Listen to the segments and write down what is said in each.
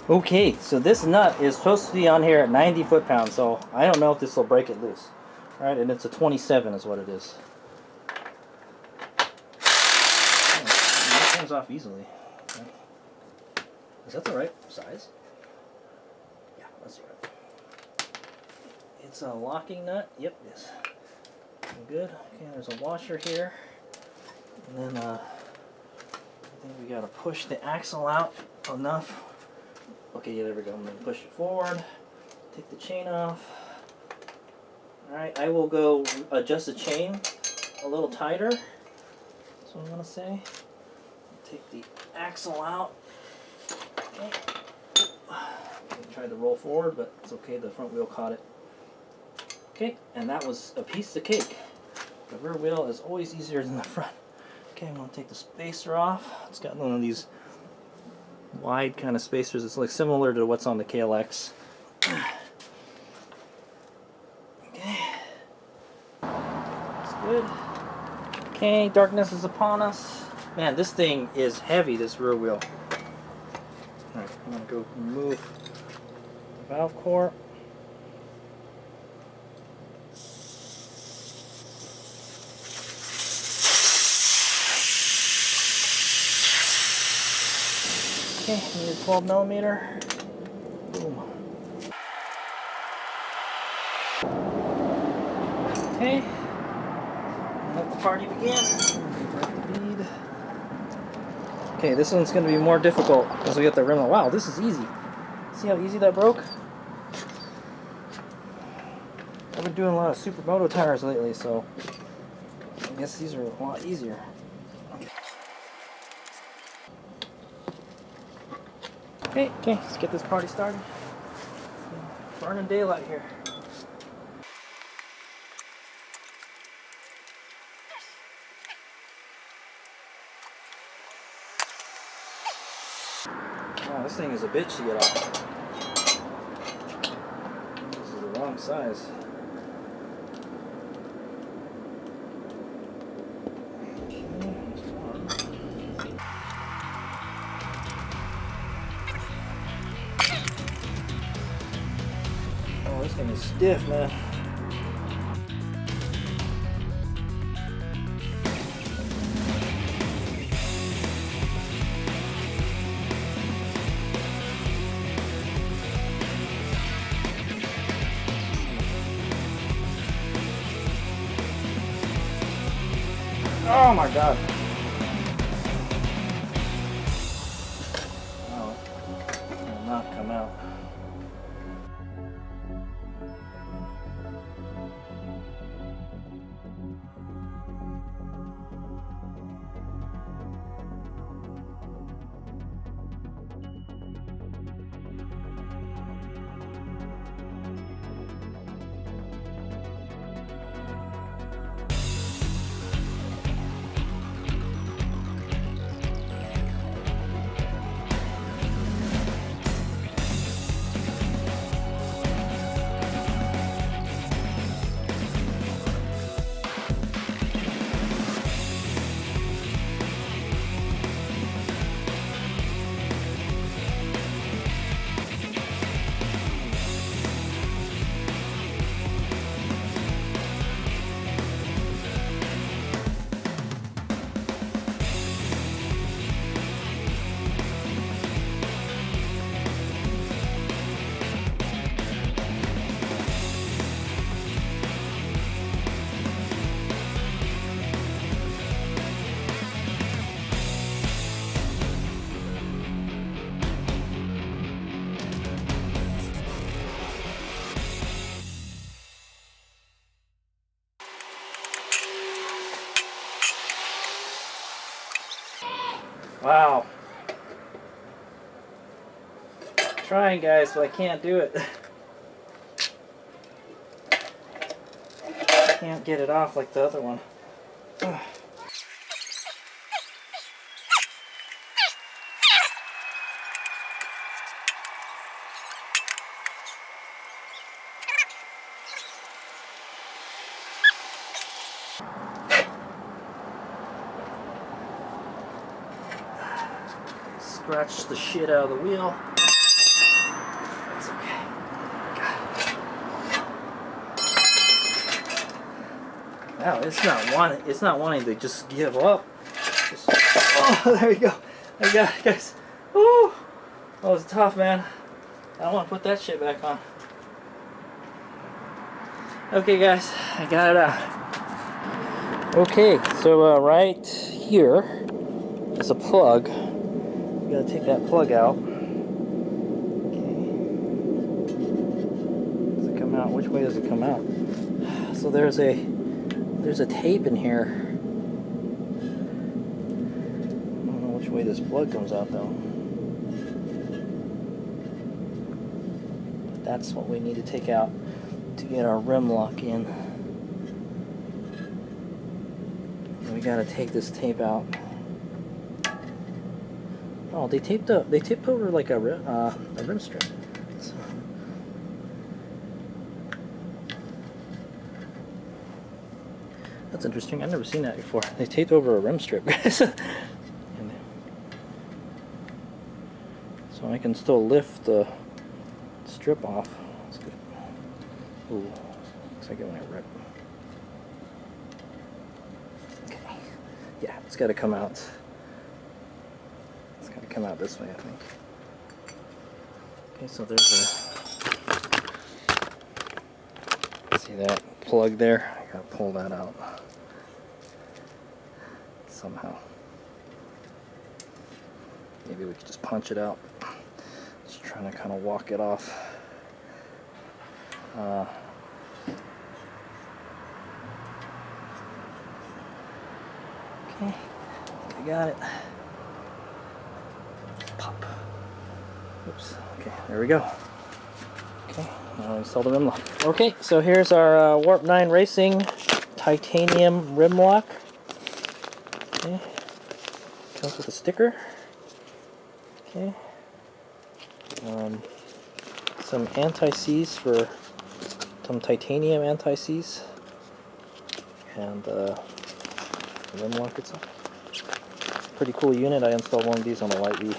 Okay, so this nut is supposed to be on here at 90 foot-pounds, so I don't know if this will break it loose. Alright, and it's a 27 is what it is. Oh, it comes off easily. Okay. Is that the right size? Yeah, that's right. It's a locking nut. Yep, yes. Good. Okay, there's a washer here. And then I think we gotta push the axle out enough. Okay, yeah, there we go. I'm gonna push it forward. Take the chain off. Alright, I will go adjust the chain a little tighter. That's what I'm gonna say. Take the axle out. Okay. I tried to roll forward, but it's okay. The front wheel caught it. Okay, and that was a piece of cake. The rear wheel is always easier than the front. Okay, I'm going to take the spacer off. It's got one of these wide kind of spacers. It's like similar to what's on the KLX. Okay, that's good. Okay, darkness is upon us. Man, this thing is heavy, this rear wheel. Alright, I'm going to go remove the valve core. Okay, need a 12mm. Boom. Okay, let the party begin. Break the bead. Okay, this one's going to be more difficult because we got the rim. Wow, this is easy. See how easy that broke? I've been doing a lot of supermoto tires lately, so I guess these are a lot easier. Okay, let's get this party started. Burning daylight here. Wow, this thing is a bitch to get off. This is the wrong size. Oh, this thing is stiff, man. Oh my god. Oh, it will not come out. Wow. Trying, guys, but I can't do it. I can't get it off like the other one. Scratch the shit out of the wheel. Wow, it's not wanting to just give up. Oh, there you go. I got it, guys. Woo! That was tough, man. I don't want to put that shit back on. Okay, guys, I got it out. Okay, so right here is a plug. You gotta take that plug out. Okay. Does it come out? Which way does it come out? So there's a tape in here. I don't know which way this plug comes out though. But that's what we need to take out to get our rim lock in. And we gotta take this tape out. Oh, they taped over like a rim strip. So. That's interesting. I've never seen that before. They taped over a rim strip, guys. So I can still lift the strip off. That's good. Ooh, looks like it might rip. Okay. Yeah, it's got to come out. It's got to come out this way, I think. Okay, so there's a. See that plug there? I gotta pull that out somehow. Maybe we could just punch it out. Just trying to kind of walk it off. Okay, I got it. Pop. Oops. Okay, there we go. Okay, now I install the rim lock. Okay, so here's our Warp 9 Racing titanium rim lock. Okay, comes with a sticker. Okay, some anti-seize for some titanium anti-seize, and the rim lock itself. Pretty cool unit. I installed one of these on a Light V.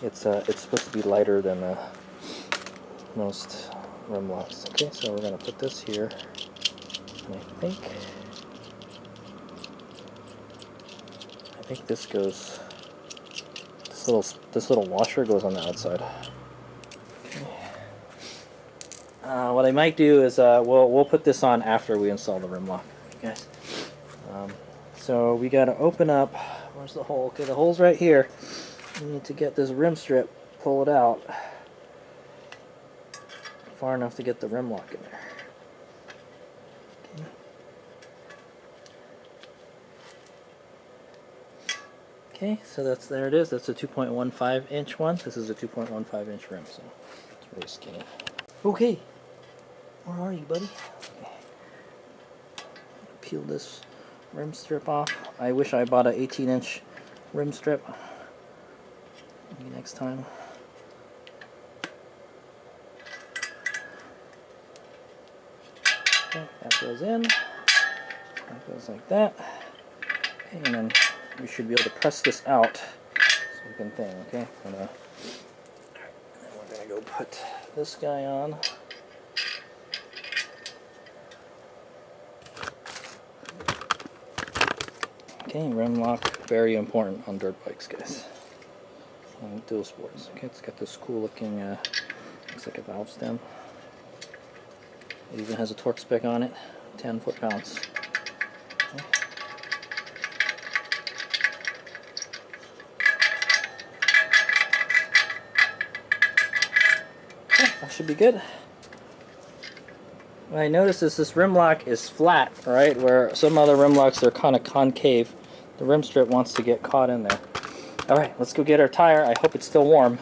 It's supposed to be lighter than most rim locks. Okay, so we're gonna put this here, and I think this goes. This little washer goes on the outside. Okay. What I might do is we'll put this on after we install the rim lock, guys. So we got to open up. Where's the hole? Okay, the hole's right here. We need to get this rim strip, pull it out far enough to get the rim lock in there. Okay, so there it is. That's a 2.15 inch one. This is a 2.15 inch rim, so it's really skinny. Okay, where are you, buddy? Okay. Peel this rim strip off. I wish I bought an 18-inch rim strip. Maybe next time. Okay, that goes in. That goes like that. Okay, and then we should be able to press this out so we can thing, okay? And then we're gonna go put this guy on. Okay, rim lock, very important on dirt bikes, guys. And dual sports. Okay, it's got this cool looking, looks like a valve stem. It even has a torque spec on it, 10 foot-pounds. Okay. That should be good. What I noticed is this rim lock is flat, right? Where some other rim locks are kind of concave. The rim strip wants to get caught in there. Alright, let's go get our tire. I hope it's still warm.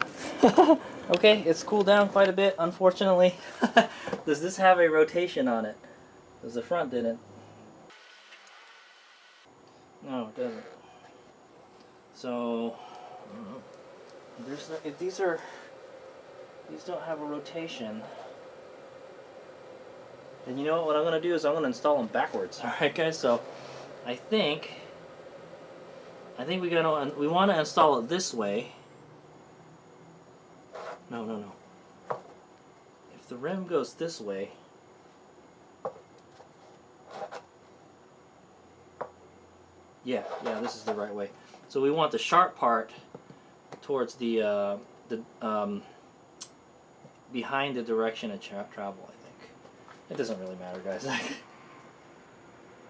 Okay, it's cooled down quite a bit, unfortunately. Does this have a rotation on it? Because the front didn't. No, it doesn't. So, there's no, if these don't have a rotation, then you know what I'm going to do is I'm going to install them backwards. Alright guys, so I think we want to install it this way. No. If the rim goes this way, Yeah, this is the right way. So we want the sharp part towards the behind the direction of travel, I think. It doesn't really matter, guys.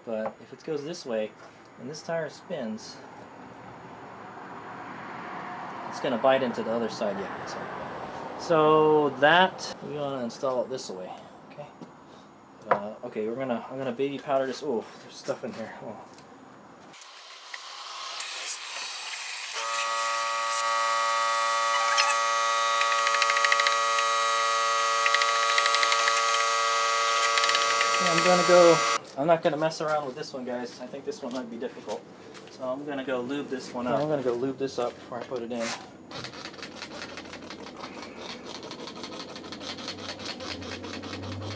But if it goes this way, and this tire spins, it's going to bite into the other side, yeah. So that, we want to install it this way, okay? Okay, I'm gonna baby powder this. Oh, there's stuff in here. Oh. I'm not gonna mess around with this one, guys. I think this one might be difficult. So I'm gonna go lube this one up. I'm gonna go lube this up before I put it in.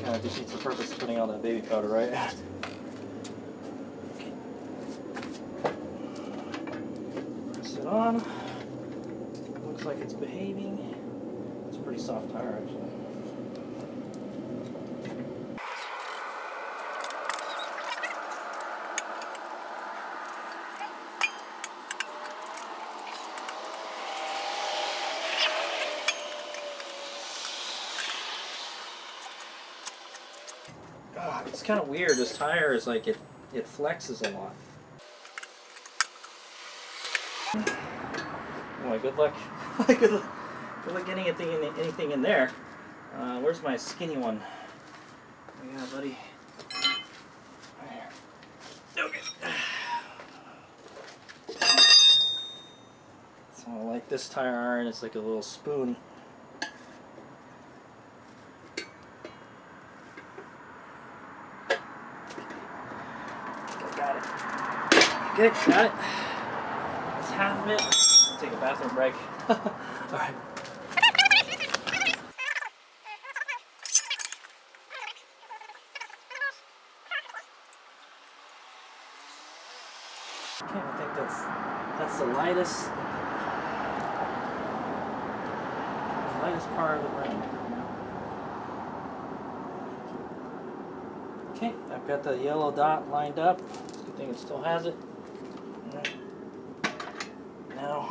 Kind of defeats the purpose of putting all that baby powder, right? Okay. Press it on. Looks like it's behaving. It's a pretty soft tire, actually. It's kind of weird. This tire is like it flexes a lot. Boy, good luck. Good luck getting anything in there. Where's my skinny one? Yeah, buddy. Right here. Okay. So like this tire iron, it's like a little spoon. Okay, got it. That's half of it. I'll take a bathroom break. Alright. Okay, I think that's the lightest part of the rim. Okay, I've got the yellow dot lined up. Good thing it still has it. Now,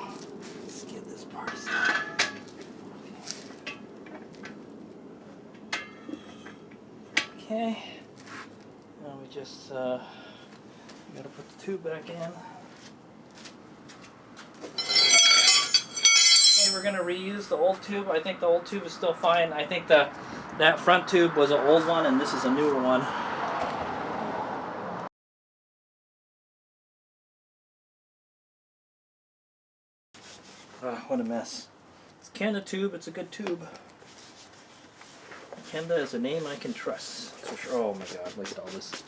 let's get this part started. Okay. Now we just gotta put the tube back in. Okay, we're gonna reuse the old tube. I think the old tube is still fine. I think that front tube was an old one and this is a newer one. What a mess. It's Kenda tube, it's a good tube. Kenda is a name I can trust. For sure. Oh my god, look at all this.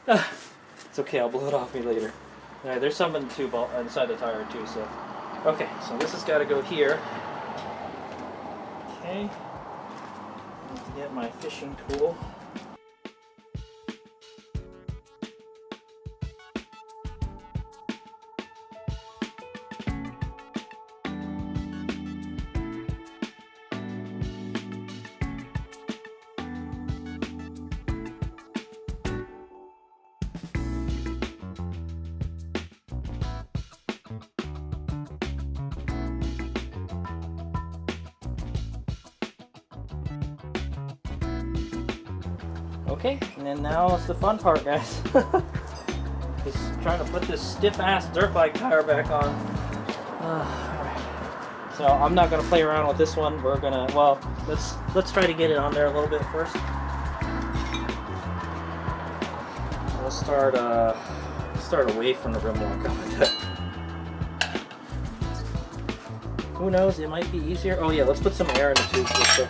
It's okay, I'll blow it off me later. Alright, there's some in the tube inside the tire too, so. Okay, so this has got to go here. Okay. I have to get my fishing tool. Okay, and then now it's the fun part, guys. Just trying to put this stiff-ass dirt bike tire back on. Alright. So I'm not gonna play around with this one. We're gonna, well, let's try to get it on there a little bit first. We'll start away from the rim walk with it. Who knows? It might be easier. Oh yeah, let's put some air in the tube real quick.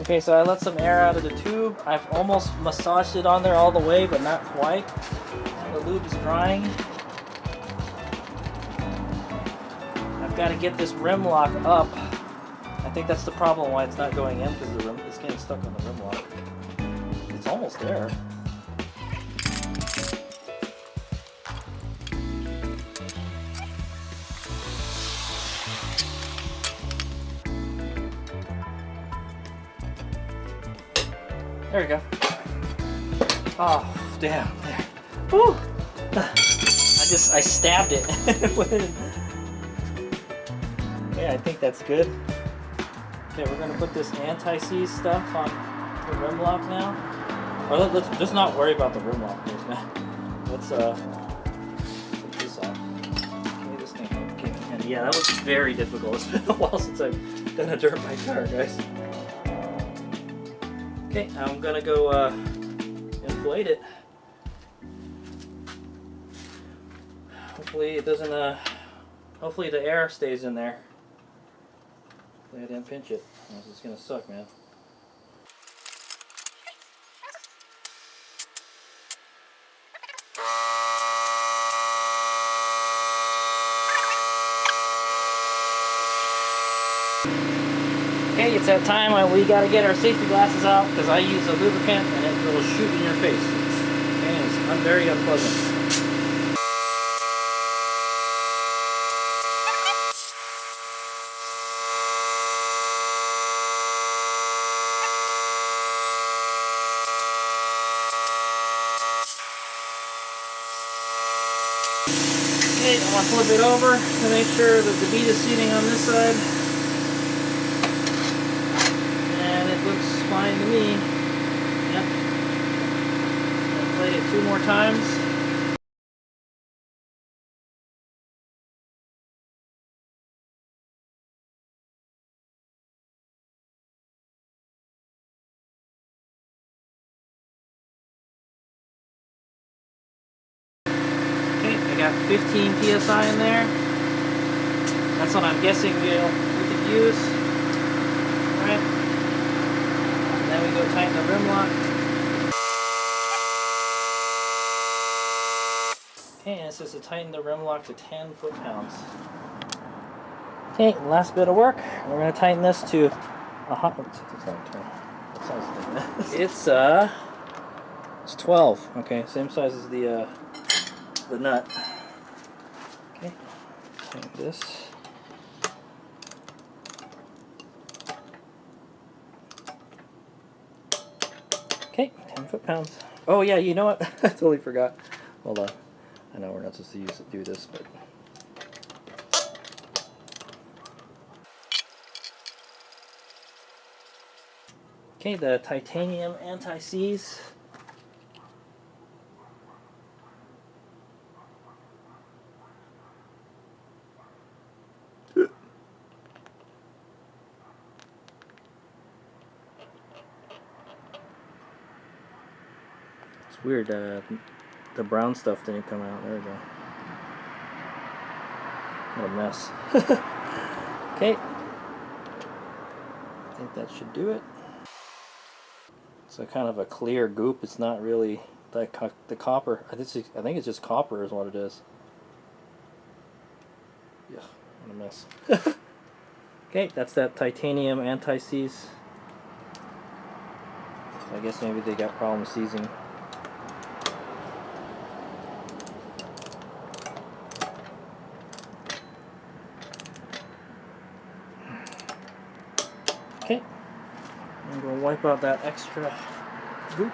Okay, so I let some air out of the tube. I've almost massaged it on there all the way, but not quite. And the lube is drying. I've got to get this rim lock up. I think that's the problem why it's not going in, because the rim is getting stuck on the rim lock. It's almost there. There we go. Oh, damn. There. Woo! I stabbed it. Yeah, I think that's good. Okay, we're gonna put this anti-seize stuff on the rim lock now. Or let's just not worry about the rim lock first, man. Let's take this off. Okay, this thing. Okay, and yeah, that was very difficult. It's been a while since I've done a dirt bike car, guys. Okay, I'm gonna go inflate it. Hopefully it doesn't. Hopefully the air stays in there. Hopefully I didn't pinch it. It's gonna suck, man. Okay, it's that time when we gotta get our safety glasses out because I use a lubricant and it will shoot in your face. And it's very unpleasant. Okay, I'm gonna flip it over to make sure that the bead is seating on this side. And it looks fine to me. Yep. Inflate it 2 more times. Okay, I got 15 psi in there. That's what I'm guessing we could use. Alright. And then we go tighten the rim lock. Okay, and it says to tighten the rim lock to 10 foot-pounds. Okay, last bit of work. We're going to tighten this to a hot. What size is it? It's 12. Okay, same size as the nut. Okay, tighten this. Okay, 10 foot-pounds. Oh yeah, you know what? I totally forgot. Hold on. I know we're not supposed to do this, but. Okay, the titanium anti-seize. It's weird, the brown stuff didn't come out. There we go. What a mess. Okay. I think that should do it. It's a kind of a clear goop. It's not really the copper. I think it's just copper is what it is. Yeah, what a mess. Okay, that's that titanium anti-seize. So I guess maybe they got problems seizing. Okay, I'm going to wipe out that extra goop.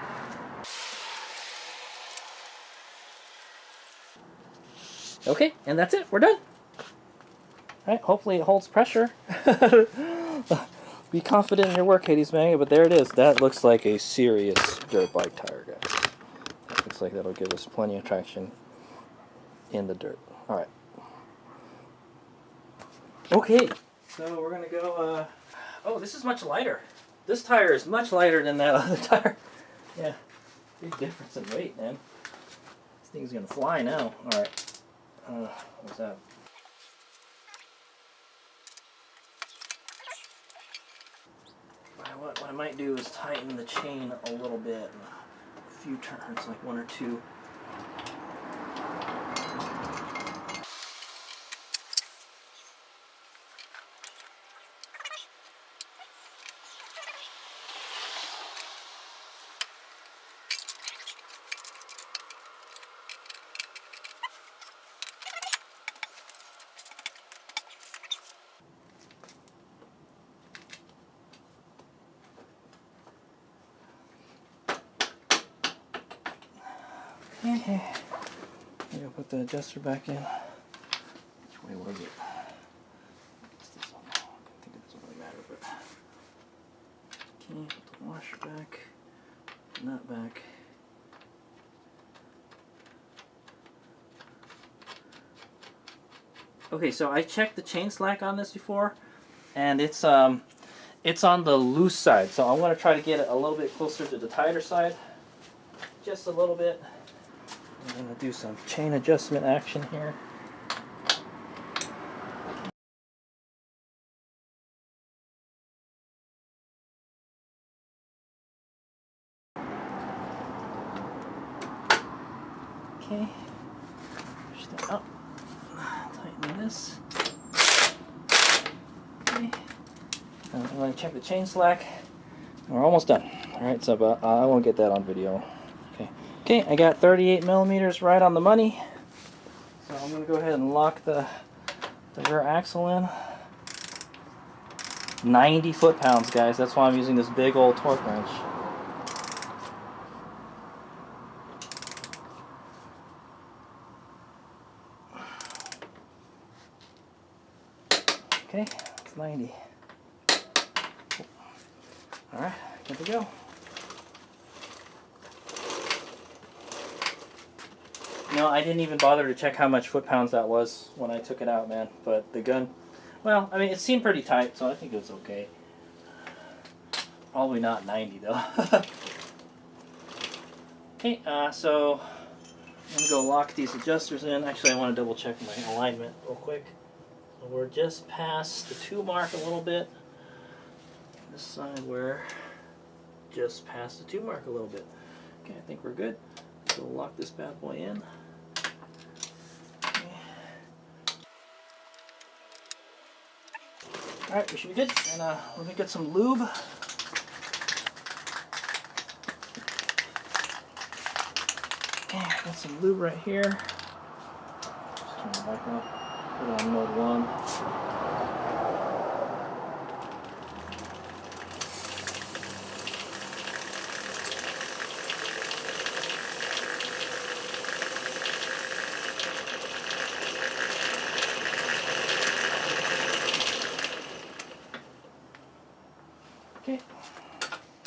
Okay, and that's it. We're done. Alright, hopefully it holds pressure. Be confident in your work, Hades Manga, but there it is. That looks like a serious dirt bike tire, guys. That looks like that'll give us plenty of traction in the dirt. Alright. Okay, so we're going to go... Oh, this is much lighter. This tire is much lighter than that other tire. Yeah, big difference in weight, man. This thing's gonna fly now. All right. What's that? what I might do is tighten the chain a little bit, a few turns, like 1 or 2. Okay, I'm gonna put the adjuster back in. Which way was it? It's this one. I think it doesn't really matter, but okay, put the washer back, nut back. Okay, so I checked the chain slack on this before, and it's on the loose side. So I'm gonna try to get it a little bit closer to the tighter side, just a little bit. I'm going to do some chain adjustment action here. Okay, push that up, tighten this. Okay, I'm going to check the chain slack. We're almost done. Alright, so I won't get that on video. Okay, I got 38 millimeters right on the money. So I'm going to go ahead and lock the rear axle in. 90 foot-pounds, guys. That's why I'm using this big old torque wrench. Okay, it's 90. Alright, good to go. No, I didn't even bother to check how much foot-pounds that was when I took it out, man. But the gun, well, I mean, it seemed pretty tight, so I think it was okay. Probably not 90, though. Okay, so I'm going to go lock these adjusters in. Actually, I want to double-check my alignment real quick. So we're just past the 2 mark a little bit. This side, we're just past the 2 mark a little bit. Okay, I think we're good. So we'll lock this bad boy in. Alright, we should be good. And let me get some lube. Okay, got some lube right here. Just turn it back up. Put it on mode 1.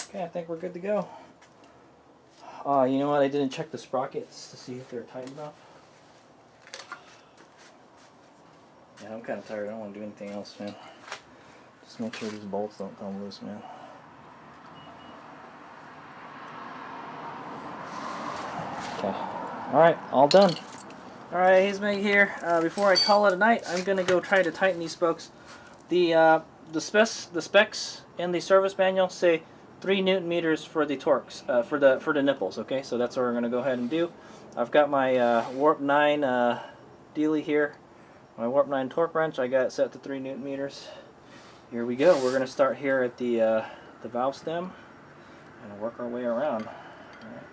Okay, I think we're good to go. You know what? I didn't check the sprockets to see if they're tight enough. Yeah, I'm kind of tired. I don't want to do anything else, man. Just make sure these bolts don't come loose, man. Okay. Alright, all done. Alright, he's Meg here. Before I call it a night, I'm going to go try to tighten these spokes. The specs in the service manual say 3 Newton meters for the torques, for the nipples. Okay, so that's what we're going to go ahead and do. I've got my Warp 9 dealie here, my Warp 9 torque wrench. I got it set to 3 Newton meters. Here we go. We're going to start here at the valve stem and work our way around. All right.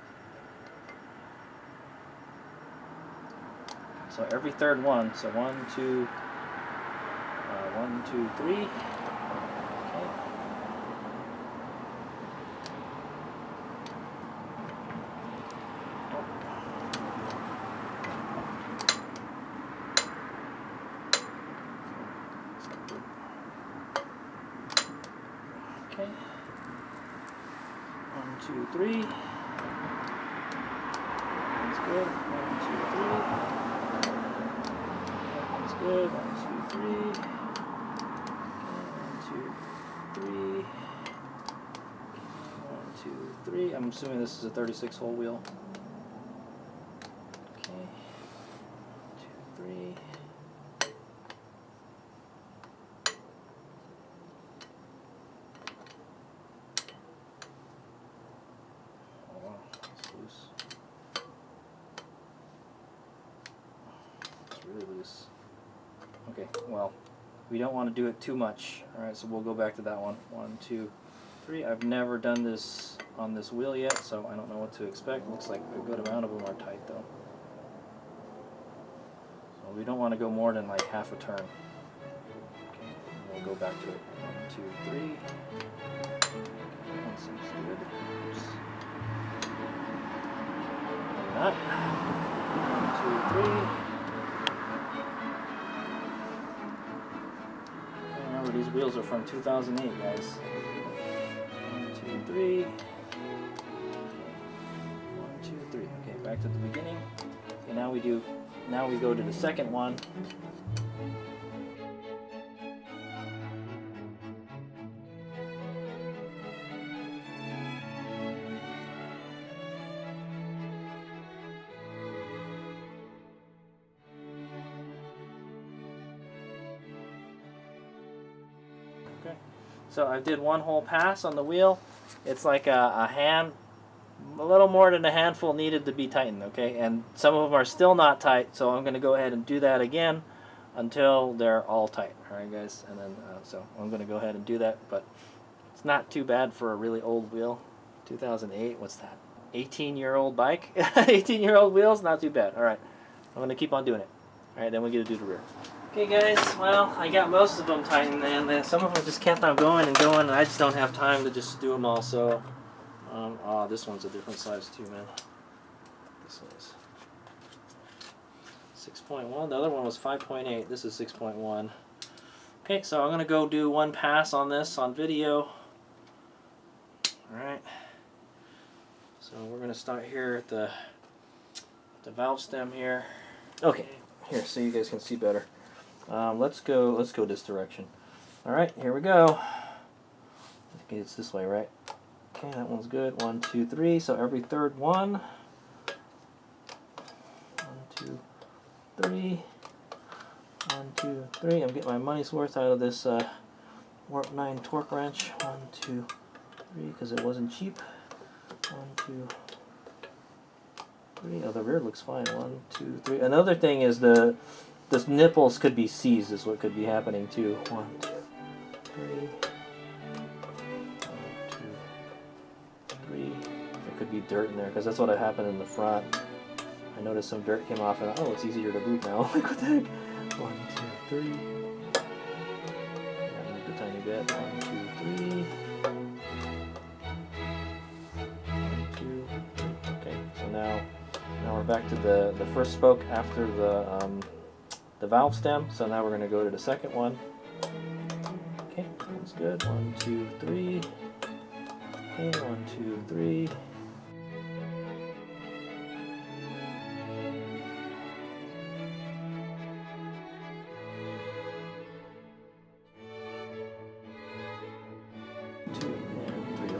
So every third one. So 1, 2, 1, 2, 3. Okay. Okay. 1, 2, 3. That's good. 1, 2, 3. That's good. 1, 2, 3. Okay, 1, 2, 3. 1, 2, 3. I'm assuming this is a 36-hole wheel. Okay. 1, 2, 3. Okay, well, we don't want to do it too much. All right, so we'll go back to that one. 1, 2, 3. I've never done this on this wheel yet, so I don't know what to expect. Looks like a good amount of them are tight though. So we don't want to go more than like half a turn. Okay, we'll go back to it. 1, 2, 3. Okay, that one seems good. Oops. Not. 1, 2, 3. Remember, these wheels are from 2008, guys. 1, 2, 3. 1, 2, 3. Okay, back to the beginning. Okay, now we go to the second one. Okay, so I did one whole pass on the wheel. It's like a little more than a handful needed to be tightened, okay? And some of them are still not tight, so I'm going to go ahead and do that again until they're all tight, all right, guys? And then, so I'm going to go ahead and do that, but it's not too bad for a really old wheel. 2008, what's that? 18-year-old bike? 18-year-old wheels, not too bad. All right, I'm going to keep on doing it. All right, then we get to do the rear. Okay, guys, well, I got most of them tightened, and some of them just kept on going and going, and I just don't have time to just do them all, so... this one's a different size too, man. This one is 6.1. The other one was 5.8. This is 6.1. Okay, so I'm going to go do one pass on this on video. Alright. So we're going to start here at the valve stem here. Okay, here, so you guys can see better. Let's go this direction. Alright, here we go. Okay, it's this way, right? Okay, that one's good. 1, 2, 3. So every third one. 1, 2, 3. 1, 2, 3. I'm getting my money's worth out of this Warp 9 torque wrench. 1, 2, 3, because it wasn't cheap. 1, 2, 3. Oh, the rear looks fine. 1, 2, 3. Another thing is the nipples could be seized. Is what could be happening too. 1, 2, 3. There could be dirt in there because that's what happened in the front. I noticed some dirt came off and oh, it's easier to move now. Like what the heck? 1, 2, 3. Yeah, moved a tiny bit. 1, 2, 3. 1, 2, 3. Okay, so now we're back to the first spoke after the valve stem. So now we're going to go to the second one. Okay, that's good. 1, 2, 3. Okay, 1, 2, 3.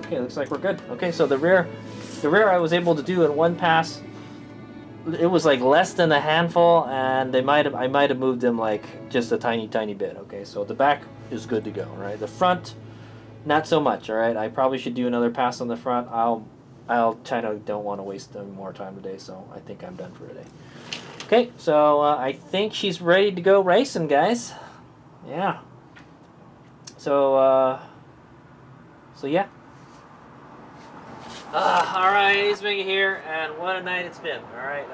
Okay, looks like we're good. Okay, so the rear I was able to do in one pass. It was like less than a handful, and I might have moved them like just a tiny bit. Okay, so the back is good to go. Right, the front, not so much. All right, I probably should do another pass on the front. I'll don't want to waste any more time today, so I think I'm done for today. Okay, so I think she's ready to go racing, guys. Yeah. So yeah. Alright, it's Mickey here, and what a night it's been. Alright,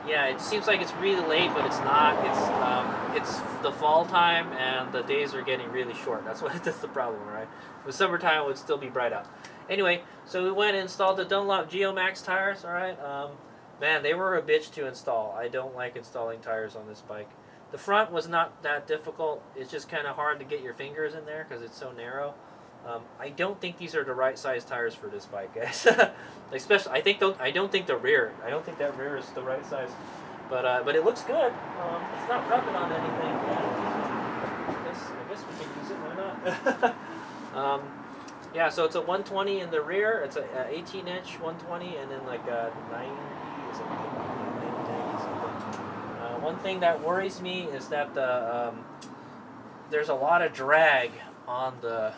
yeah, it seems like it's really late, but it's not. It's the fall time, and the days are getting really short. That's the problem, right? With summertime, it would still be bright out. Anyway, so we went and installed the Dunlop Geomax tires, alright? Man, they were a bitch to install. I don't like installing tires on this bike. The front was not that difficult. It's just kind of hard to get your fingers in there because it's so narrow. I don't think these are the right size tires for this bike, guys. Especially, I don't think the rear. I don't think that rear is the right size. But it looks good. It's not rubbing on anything. I guess we can use it. Why not? Yeah. So it's a 120 in the rear. It's a 18-inch 120, and then like a 90. Is it 90 something? One thing that worries me is that there's a lot of drag on the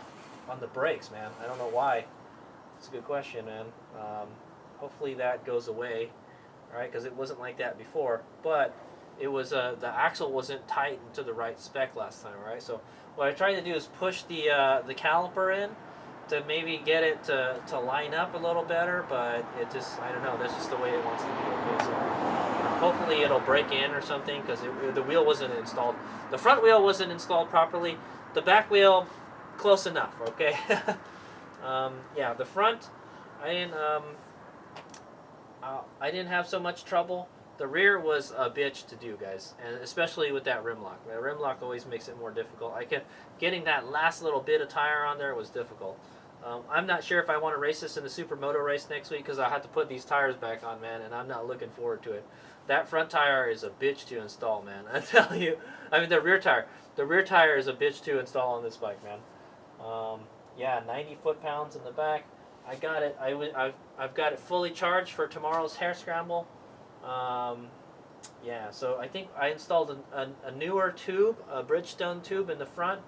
brakes, man. I don't know why. It's a good question, man. Hopefully that goes away, all right? Because it wasn't like that before. But it was the axle wasn't tightened to the right spec last time, right? So what I tried to do is push the caliper in to maybe get it to line up a little better, but it just, I don't know, that's just the way it wants to be. Okay, so hopefully it'll break in or something, because the wheel wasn't installed. The front wheel wasn't installed properly. The back wheel, close enough. Okay. Yeah, the front, I didn't have so much trouble. The rear was a bitch to do, guys, and especially with that rim lock. The rim lock always makes it more difficult. Getting that last little bit of tire on there was difficult. I'm not sure if I want to race this in the Supermoto race next week, because I have to put these tires back on, man, and I'm not looking forward to it. That front tire is a bitch to install, man. I tell you. I mean, the rear tire is a bitch to install on this bike, man. Yeah, 90 foot-pounds in the back. I got it. I've got it fully charged for tomorrow's hair scramble. Yeah, so I think I installed a newer tube, a Bridgestone tube in the front.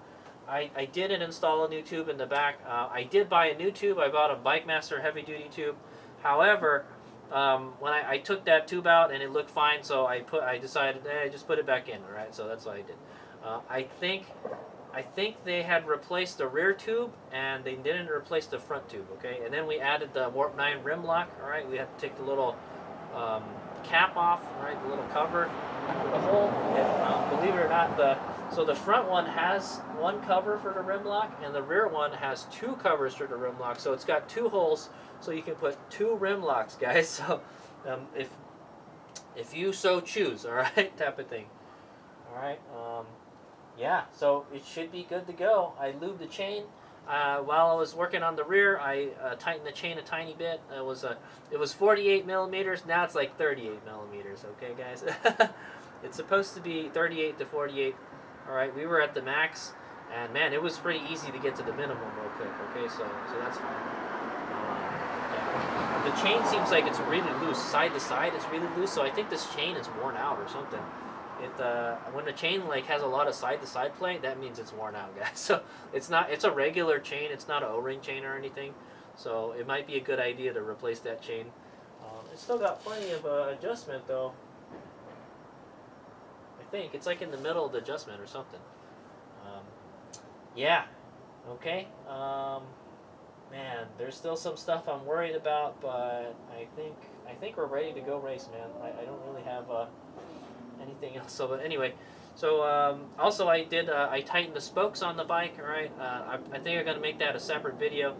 I didn't install a new tube in the back. I did buy a new tube. I bought a Bike Master heavy duty tube. However, when I took that tube out and it looked fine, so I decided, just put it back in. All right, so that's what I did. I think they had replaced the rear tube and they didn't replace the front tube. Okay, and then we added the Warp 9 rim lock. All right, we had to take the little cap off, right, the little cover for the hole. And, believe it or not, so the front one has one cover for the rim lock, and the rear one has two covers for the rim lock. So it's got two holes, so you can put two rim locks, guys. So if you so choose, all right, type of thing. All right, yeah. So it should be good to go. I lubed the chain. While I was working on the rear, I tightened the chain a tiny bit. It was 48 millimeters. Now it's like 38 millimeters. Okay, guys. It's supposed to be 38 to 48. All right, we were at the max, and man, it was pretty easy to get to the minimum real quick. Okay, so that's fine. Yeah. The chain seems like it's really loose, side to side. It's really loose. So I think this chain is worn out or something. When the chain like has a lot of side to side play, that means it's worn out, guys. So it's a regular chain. It's not an O-ring chain or anything. So it might be a good idea to replace that chain. It's still got plenty of adjustment though. I think it's like in the middle of the adjustment or something. Yeah. Okay. Man, there's still some stuff I'm worried about, but I think we're ready to go race, man. I don't really have anything else. So, but anyway, so also I tightened the spokes on the bike. All right, I think I'm gonna make that a separate video.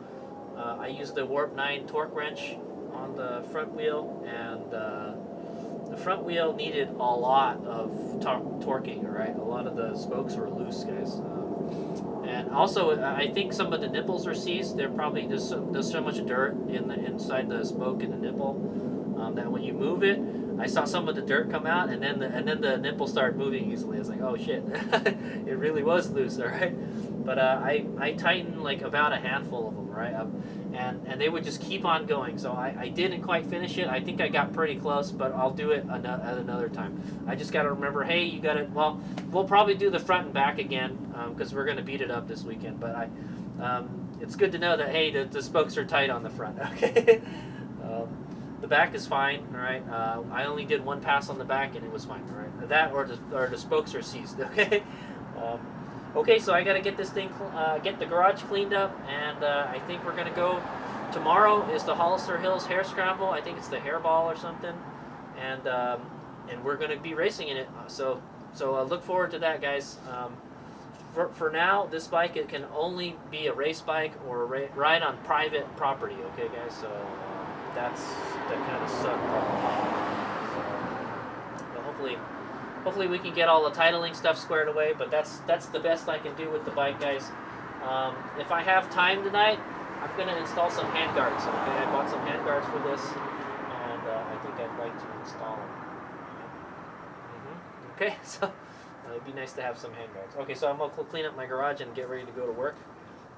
I used the Warp 9 torque wrench on the front wheel, and the front wheel needed a lot of torquing. All right, a lot of the spokes were loose, guys. And also, I think some of the nipples are seized. There's so much dirt inside the spoke and the nipple that when you move it, I saw some of the dirt come out, and then the nipple started moving easily. I was like, oh shit, it really was loose, all right. But I tightened like about a handful of them, right, and they would just keep on going. So I didn't quite finish it. I think I got pretty close, but I'll do it at another time. I just got to remember, hey, you got to. Well, we'll probably do the front and back again because we're gonna beat it up this weekend. But it's good to know that hey, the spokes are tight on the front. Okay. The back is fine, all right. I only did one pass on the back and it was fine, all right. That or the spokes are seized, okay. Okay, so I got to get this thing, get the garage cleaned up, and I think we're gonna go. Tomorrow is the Hollister Hills Hair Scramble. I think it's the Hairball or something, and we're gonna be racing in it. So look forward to that, guys. For now, this bike, it can only be a race bike or a ride on private property. Okay, guys. So that kind of sucked. So hopefully we can get all the titling stuff squared away. But that's the best I can do with the bike, guys. If I have time tonight, I'm gonna install some handguards. Okay, I bought some handguards for this, and I think I'd like to install them. Okay, so it'd be nice to have some handguards. Okay, so I'm gonna clean up my garage and get ready to go to work.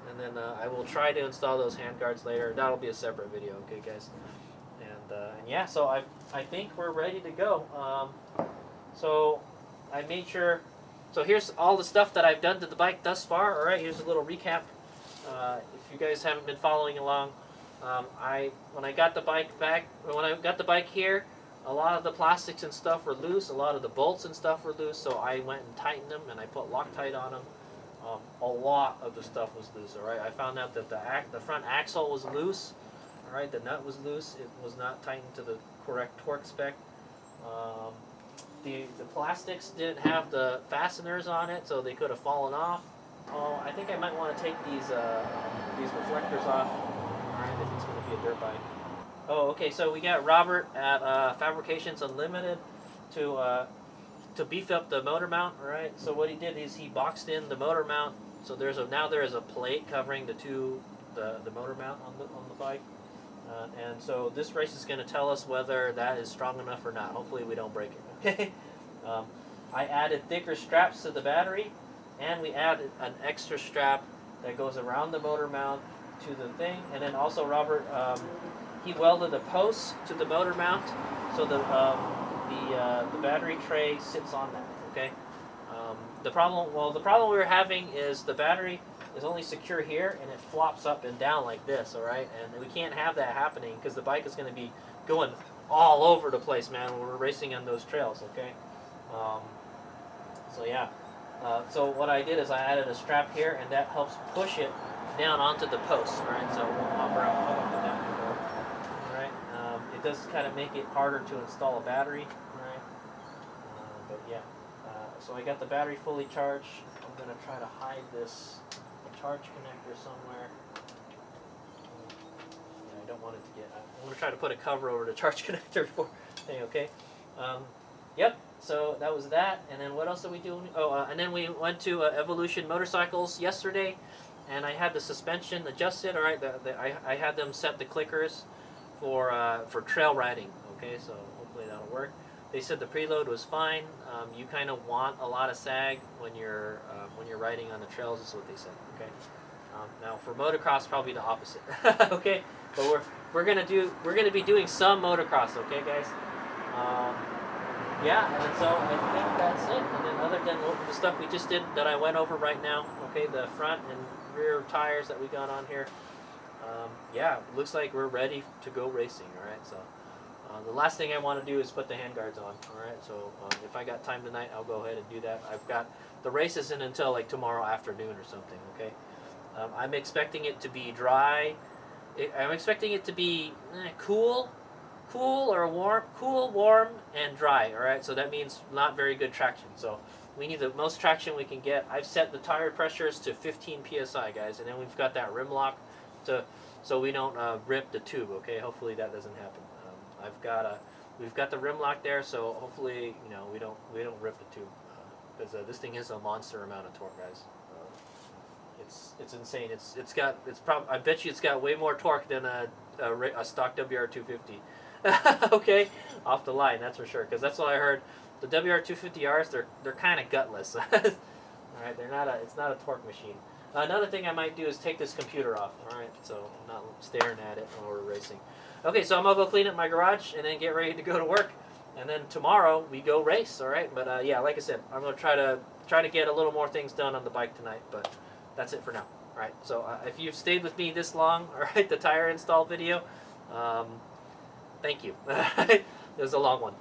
And then I will try to install those handguards later. That'll be a separate video, okay, guys? And yeah, so I think we're ready to go. So I made sure. So here's all the stuff that I've done to the bike thus far. All right, here's a little recap. If you guys haven't been following along, when I got the bike here, a lot of the plastics and stuff were loose, a lot of the bolts and stuff were loose, so I went and tightened them and I put Loctite on them. A lot of the stuff was loose, all right? I found out that the front axle was loose, all right? The nut was loose. It was not tightened to the correct torque spec. The plastics didn't have the fasteners on it, so they could have fallen off. Oh, I think I might want to take these reflectors off, all right, if it's going to be a dirt bike. Oh, okay, so we got Robert at Fabrications Unlimited to beef up the motor mount, all right? So what he did is he boxed in the motor mount, so now there is a plate covering the motor mount on the bike. And so this race is going to tell us whether that is strong enough or not. Hopefully we don't break it, okay? I added thicker straps to the battery, and we added an extra strap that goes around the motor mount to the thing. And then also Robert, he welded a post to the motor mount, so the battery tray sits on that, okay? The problem we were having is the battery is only secure here, and it flops up and down like this, all right? And we can't have that happening because the bike is going to be going all over the place, man, when we're racing on those trails, okay? So yeah. So what I did is I added a strap here, and that helps push it down onto the post, all right? So we'll hop around up down here, all right? It does kind of make it harder to install a battery, all right? But yeah. So I got the battery fully charged. I'm going to try to hide this charge connector somewhere. Yeah, I don't want it to get... I'm going to try to put a cover over the charge connector before... Okay. Yep. So that was that. And then what else did we do? Oh, and then we went to Evolution Motorcycles yesterday, and I had the suspension adjusted. All right. I had them set the clickers for trail riding. Okay. So hopefully that'll work. They said the preload was fine. You kind of want a lot of sag when you're riding on the trails, is what they said. Okay. Now for motocross, probably the opposite. Okay. But we're gonna be doing some motocross. Okay, guys. Yeah. And so I think that's it. And then other than the stuff we just did that I went over right now. Okay, the front and rear tires that we got on here. Yeah, it looks like we're ready to go racing. All right. So. The last thing I want to do is put the handguards on, alright? So if I got time tonight, I'll go ahead and do that. I've got the race isn't until like tomorrow afternoon or something, okay? I'm expecting it to be dry. I'm expecting it to be cool or warm, warm, and dry, alright? So that means not very good traction. So we need the most traction we can get. I've set the tire pressures to 15 PSI, guys, and then we've got that rim lock so we don't rip the tube, okay? Hopefully that doesn't happen. We've got the rim lock there, so hopefully we don't rip the tube because this thing is a monster amount of torque, guys. It's insane. I bet you it's got way more torque than a stock WR250. Okay, off the line, that's for sure. Because that's what I heard. The WR250Rs, they're kind of gutless. All right, it's not a torque machine. Another thing I might do is take this computer off. All right, so I'm not staring at it while we're racing. Okay, so I'm gonna go clean up my garage and then get ready to go to work, and then tomorrow we go race. All right, but yeah, like I said, I'm gonna try to get a little more things done on the bike tonight. But that's it for now. All right, so if you've stayed with me this long, all right, the tire install video, thank you. It was a long one.